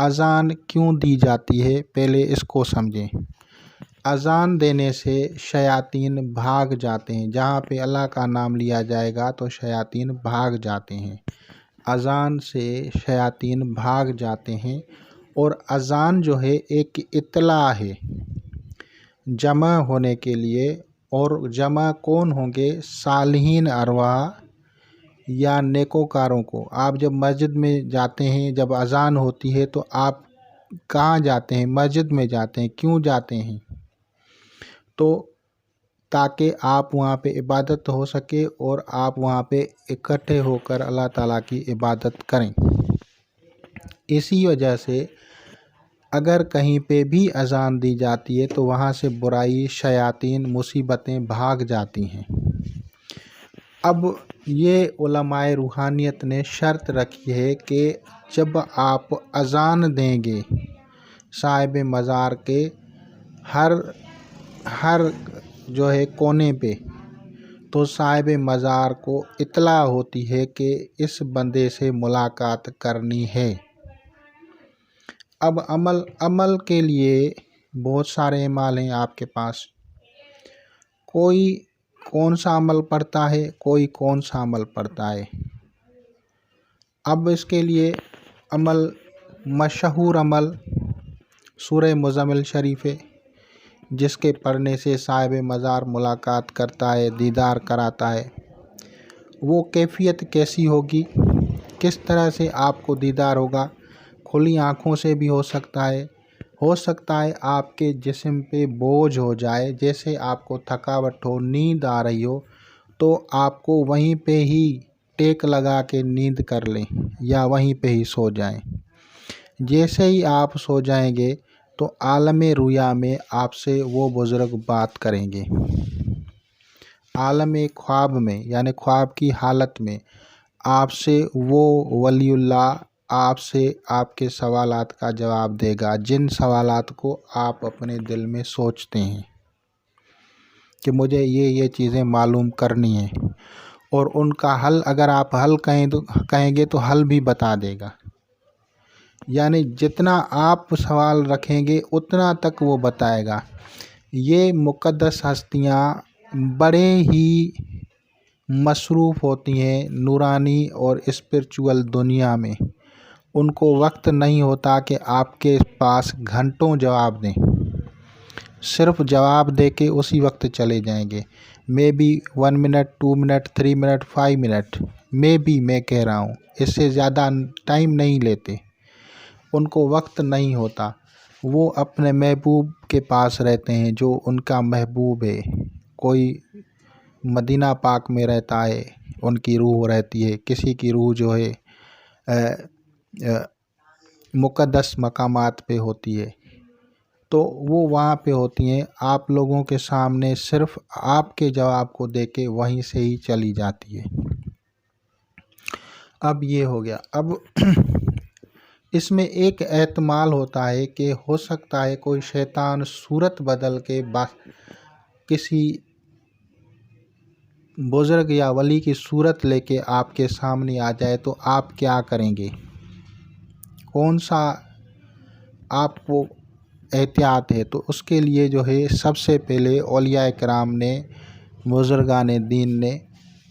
اذان کیوں دی جاتی ہے، پہلے اس کو سمجھیں۔ اذان دینے سے شیاطین بھاگ جاتے ہیں، جہاں پہ اللہ کا نام لیا جائے گا تو شیاطین بھاگ جاتے ہیں، اذان سے شیاطین بھاگ جاتے ہیں۔ اور اذان جو ہے ایک اطلاع ہے جمع ہونے کے لیے، اور جمع کون ہوں گے؟ صالحین ارواح یا نیکوکاروں کو۔ آپ جب مسجد میں جاتے ہیں، جب اذان ہوتی ہے تو آپ کہاں جاتے ہیں؟ مسجد میں جاتے ہیں۔ کیوں جاتے ہیں؟ تو تاکہ آپ وہاں پہ عبادت ہو سکے اور آپ وہاں پہ اکٹھے ہو کر اللہ تعالیٰ کی عبادت کریں۔ اسی وجہ سے اگر کہیں پہ بھی اذان دی جاتی ہے تو وہاں سے برائی، شیاطین، مصیبتیں بھاگ جاتی ہیں۔ اب یہ علماء روحانیت نے شرط رکھی ہے کہ جب آپ اذان دیں گے صاحب مزار کے ہر جو ہے کونے پہ، تو صاحب مزار کو اطلاع ہوتی ہے کہ اس بندے سے ملاقات کرنی ہے۔ اب عمل کے لیے بہت سارے اعمال ہیں آپ کے پاس، کوئی کون سا عمل پڑھتا ہے، کوئی کون سا عمل پڑھتا ہے۔ اب اس کے لیے مشہور عمل سورہ مزمل شریف ہے، جس کے پڑھنے سے صاحب مزار ملاقات کرتا ہے، دیدار کراتا ہے۔ وہ کیفیت کیسی ہوگی، کس طرح سے آپ کو دیدار ہوگا؟ کھلی آنکھوں سے بھی ہو سکتا ہے آپ کے جسم پہ بوجھ ہو جائے، جیسے آپ کو تھکاوٹ ہو، نیند آ رہی ہو، تو آپ کو وہیں پہ ہی ٹیک لگا کے نیند کر لیں یا وہیں پہ ہی سو جائیں۔ جیسے ہی آپ سو جائیں گے تو عالم رویا میں آپ سے وہ بزرگ بات کریں گے، عالم خواب میں یعنی خواب کی حالت میں آپ سے وہ ولی اللہ آپ سے آپ کے سوالات کا جواب دے گا، جن سوالات کو آپ اپنے دل میں سوچتے ہیں کہ مجھے یہ چیزیں معلوم کرنی ہیں، اور ان کا حل اگر آپ حل کہیں گے تو حل بھی بتا دے گا۔ یعنی جتنا آپ سوال رکھیں گے اتنا تک وہ بتائے گا۔ یہ مقدس ہستیاں بڑے ہی مصروف ہوتی ہیں نورانی اور اسپرچول دنیا میں، ان کو وقت نہیں ہوتا کہ آپ کے پاس گھنٹوں جواب دیں، صرف جواب دے کے اسی وقت چلے جائیں گے۔ میں بھی 1 منٹ 2 منٹ 3 منٹ 5 منٹ میں کہہ رہا ہوں، اس سے زیادہ ٹائم نہیں لیتے، ان کو وقت نہیں ہوتا۔ وہ اپنے محبوب کے پاس رہتے ہیں جو ان کا محبوب ہے۔ کوئی مدینہ پاک میں رہتا ہے، ان کی روح رہتی ہے، کسی کی روح جو ہے مقدس مقامات پہ ہوتی ہے، تو وہ وہاں پہ ہوتی ہیں، آپ لوگوں کے سامنے صرف آپ کے جواب کو دے کے وہیں سے ہی چلی جاتی ہے۔ اب یہ ہو گیا۔ اب اس میں ایک احتمال ہوتا ہے کہ ہو سکتا ہے کوئی شیطان صورت بدل کے کسی بزرگ یا ولی کی صورت لے کے آپ کے سامنے آ جائے، تو آپ کیا کریں گے؟ کون سا آپ کو احتیاط ہے؟ تو اس کے لیے جو ہے سب سے پہلے اولیاء کرام نے، بزرگان دین نے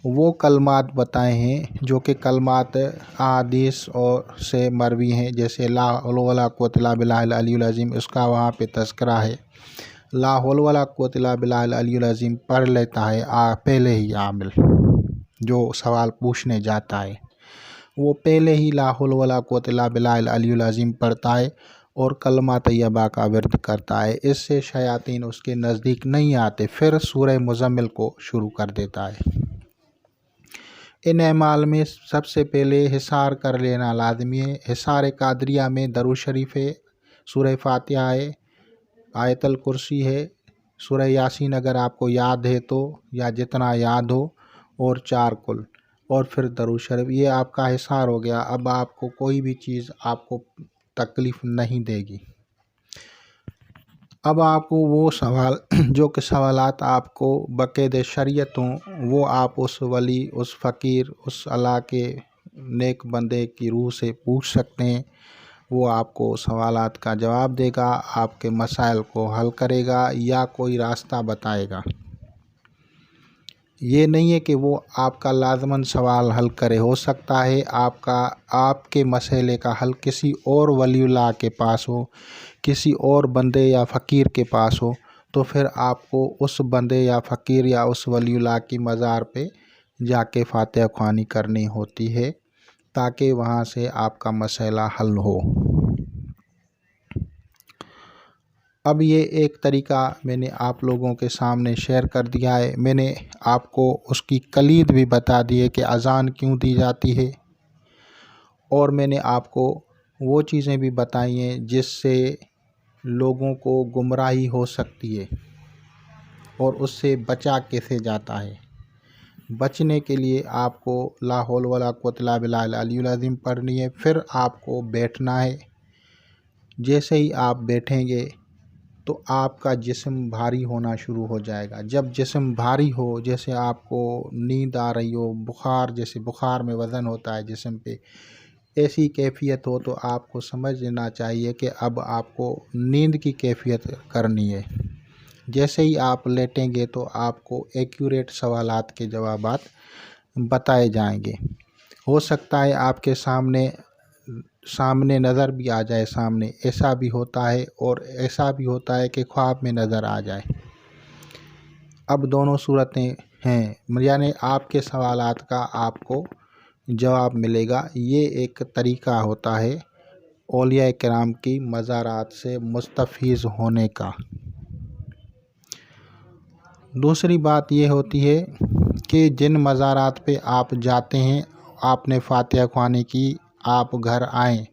وہ کلمات بتائے ہیں جو کہ کلمات احادیث اور سے مروی ہیں، جیسے لا حول ولا قوت الا باللہ العلی العظیم، اس کا وہاں پہ تذکرہ ہے۔ لا حول ولا قوت الا باللہ العلی العظیم پڑھ لیتا ہے پہلے ہی عامل جو سوال پوچھنے جاتا ہے، وہ پہلے ہی لا حول ولا قوت الا باللہ العلی العظیم پڑھتا ہے اور کلمہ طیبہ کا ورد کرتا ہے۔ اس سے شیاطین اس کے نزدیک نہیں آتے، پھر سورہ مزمل کو شروع کر دیتا ہے۔ ان اعمال میں سب سے پہلے حصار کر لینا لازمی ہے۔ حصار قادریہ میں درود شریف ہے، سورہ فاتحہ ہے، آیت الکرسی ہے، سورہ یاسین اگر آپ کو یاد ہے تو، یا جتنا یاد ہو، اور 4 کل، اور پھر درود شریف۔ یہ آپ کا حصار ہو گیا۔ اب آپ کو کوئی بھی چیز آپ کو تکلیف نہیں دے گی۔ اب آپ کو وہ سوال جو کہ سوالات آپ کو بقید شریعت ہوں، وہ آپ اس ولی، اس فقیر، اس اللہ کے نیک بندے کی روح سے پوچھ سکتے ہیں۔ وہ آپ کو سوالات کا جواب دے گا، آپ کے مسائل کو حل کرے گا یا کوئی راستہ بتائے گا۔ یہ نہیں ہے کہ وہ آپ کا لازماً سوال حل کرے، ہو سکتا ہے آپ کے مسئلے کا حل کسی اور ولی اللہ کے پاس ہو، کسی اور بندے یا فقیر کے پاس ہو، تو پھر آپ کو اس بندے یا فقیر یا اس ولی اللہ کی مزار پہ جا کے فاتحہ خوانی کرنی ہوتی ہے تاکہ وہاں سے آپ کا مسئلہ حل ہو۔ اب یہ ایک طریقہ میں نے آپ لوگوں کے سامنے شیئر کر دیا ہے۔ میں نے آپ کو اس کی کلید بھی بتا دی ہے کہ اذان کیوں دی جاتی ہے، اور میں نے آپ کو وہ چیزیں بھی بتائی ہیں جس سے لوگوں کو گمراہی ہو سکتی ہے اور اس سے بچا کیسے جاتا ہے۔ بچنے کے لیے آپ کو لا حول ولا قوت الا باللہ العلی العظیم پڑھنی ہے، پھر آپ کو بیٹھنا ہے۔ جیسے ہی آپ بیٹھیں گے تو آپ کا جسم بھاری ہونا شروع ہو جائے گا۔ جب جسم بھاری ہو، جیسے آپ کو نیند آ رہی ہو، جیسے بخار میں وزن ہوتا ہے جسم پہ، ایسی کیفیت ہو تو آپ کو سمجھ لینا چاہیے کہ اب آپ کو نیند کی کیفیت کرنی ہے۔ جیسے ہی آپ لیٹیں گے تو آپ کو ایکوریٹ سوالات کے جوابات بتائے جائیں گے۔ ہو سکتا ہے آپ کے سامنے نظر بھی آ جائے، سامنے ایسا بھی ہوتا ہے، اور ایسا بھی ہوتا ہے کہ خواب میں نظر آ جائے۔ اب دونوں صورتیں ہیں، یعنی آپ کے سوالات کا آپ کو جواب ملے گا۔ یہ ایک طریقہ ہوتا ہے اولیاء کرام کی مزارات سے مستفیض ہونے کا۔ دوسری بات یہ ہوتی ہے کہ جن مزارات پہ آپ جاتے ہیں، آپ نے فاتحہ خوانی کی، آپ گھر آئیں،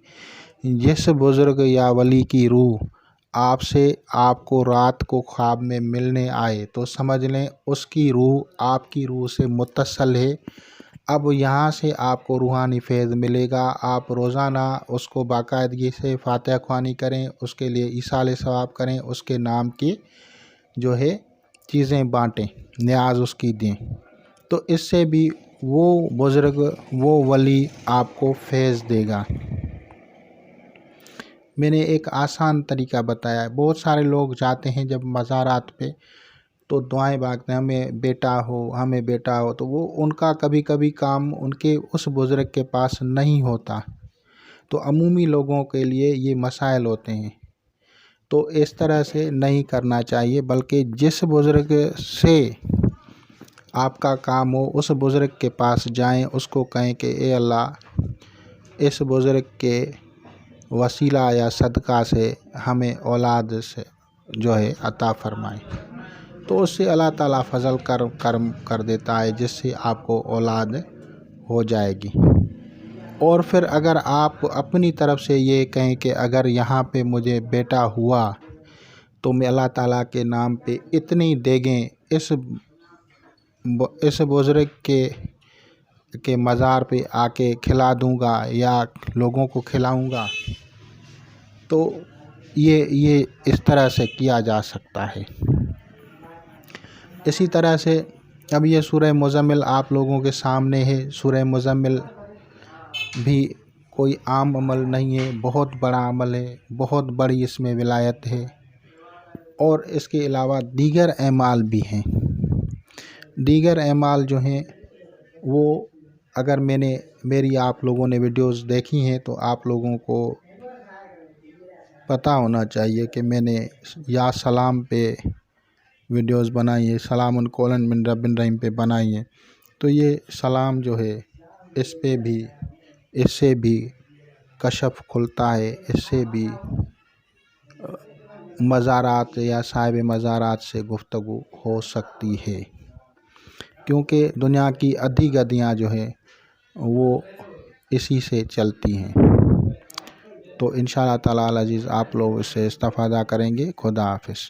جس بزرگ یا ولی کی روح آپ کو رات کو خواب میں ملنے آئے تو سمجھ لیں اس کی روح آپ کی روح سے متصل ہے۔ اب یہاں سے آپ کو روحانی فیض ملے گا۔ آپ روزانہ اس کو باقاعدگی سے فاتحہ خوانی کریں، اس کے لیے ایصال ثواب کریں، اس کے نام کی جو ہے چیزیں بانٹیں، نیاز اس کی دیں، تو اس سے بھی وہ بزرگ، وہ ولی آپ کو فیض دے گا۔ میں نے ایک آسان طریقہ بتایا ہے۔ بہت سارے لوگ جاتے ہیں جب مزارات پہ تو دعائیں مانگتے ہیں، ہمیں بیٹا ہو، ہمیں بیٹا ہو، تو وہ ان کا کبھی کبھی کام ان کے اس بزرگ کے پاس نہیں ہوتا، تو عمومی لوگوں کے لیے یہ مسائل ہوتے ہیں۔ تو اس طرح سے نہیں کرنا چاہیے، بلکہ جس بزرگ سے آپ کا کام ہو اس بزرگ کے پاس جائیں، اس کو کہیں کہ اے اللہ، اس بزرگ کے وسیلہ یا صدقہ سے ہمیں اولاد سے جو ہے عطا فرمائیں، تو اس سے اللہ تعالیٰ فضل کرم کر دیتا ہے، جس سے آپ کو اولاد ہو جائے گی۔ اور پھر اگر آپ اپنی طرف سے یہ کہیں کہ اگر یہاں پہ مجھے بیٹا ہوا تو میں اللہ تعالیٰ کے نام پہ اتنی دیگیں اس بزرگ کے مزار پہ آ کے کھلا دوں گا یا لوگوں کو کھلاؤں گا، تو یہ اس طرح سے کیا جا سکتا ہے۔ اسی طرح سے اب یہ سورہ مزمل آپ لوگوں کے سامنے ہے۔ سورہ مزمل بھی کوئی عام عمل نہیں ہے، بہت بڑا عمل ہے، بہت بڑی اس میں ولایت ہے، اور اس کے علاوہ دیگر اعمال بھی ہیں۔ دیگر اعمال جو ہیں وہ اگر میری آپ لوگوں نے ویڈیوز دیکھی ہیں تو آپ لوگوں کو پتہ ہونا چاہیے کہ میں نے یا سلام پہ ویڈیوز بنائی ہیں، سلام قولاً من رب رحیم پہ بنائی ہیں، تو یہ سلام جو ہے اس پہ بھی، اس سے بھی کشف کھلتا ہے، اس سے بھی مزارات یا صاحب مزارات سے گفتگو ہو سکتی ہے، کیونکہ دنیا کی ادھی گدیاں جو ہیں وہ اسی سے چلتی ہیں۔ تو انشاءاللہ تعالیٰ العزیز آپ لوگ اس سے استفادہ کریں گے۔ خدا حافظ۔